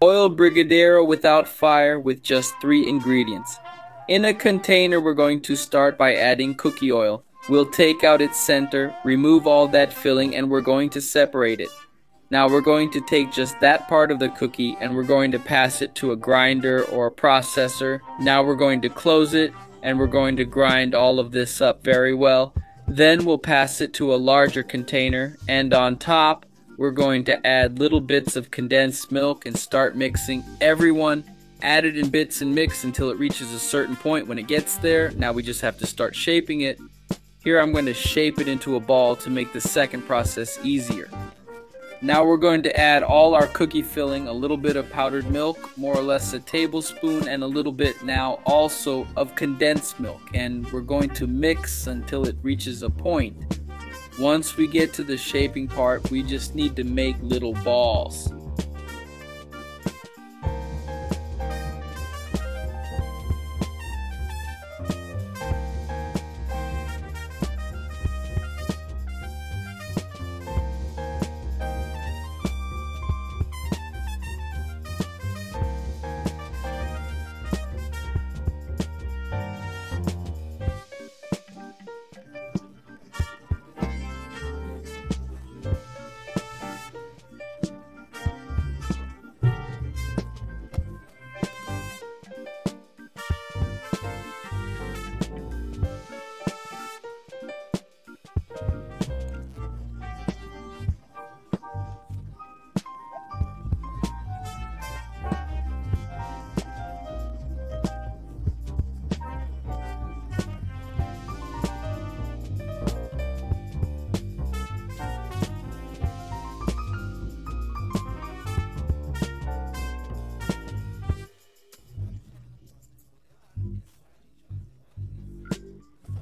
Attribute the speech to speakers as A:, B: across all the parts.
A: Oil brigadeiro without fire with just 3 ingredients. In a container, we're going to start by adding cookie oil. We'll take out its center, remove all that filling, and we're going to separate it. Now we're going to take just that part of the cookie and we're going to pass it to a grinder or a processor. Now we're going to close it and we're going to grind all of this up very well. Then we'll pass it to a larger container, and on top we're going to add little bits of condensed milk and start mixing. Everyone, add it in bits and mix until it reaches a certain point. When it gets there, now we just have to start shaping it. Here I'm going to shape it into a ball to make the second process easier. Now we're going to add all our cookie filling, a little bit of powdered milk, more or less a tablespoon, and a little bit now also of condensed milk. And we're going to mix until it reaches a point. Once we get to the shaping part, we just need to make little balls.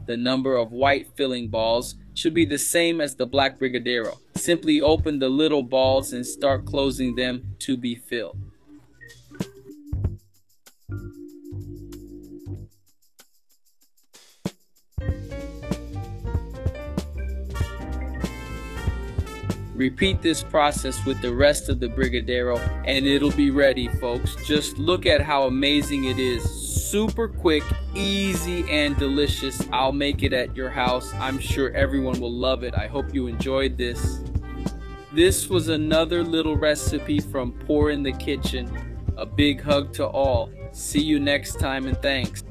A: The number of white filling balls should be the same as the black brigadeiro. Simply open the little balls and start closing them to be filled. Repeat this process with the rest of the brigadeiro and it'll be ready, folks. Just look at how amazing it is. Super quick, easy, and delicious. I'll make it at your house. I'm sure everyone will love it. I hope you enjoyed this. This was another little recipe from Pour in the Kitchen. A big hug to all. See you next time and thanks.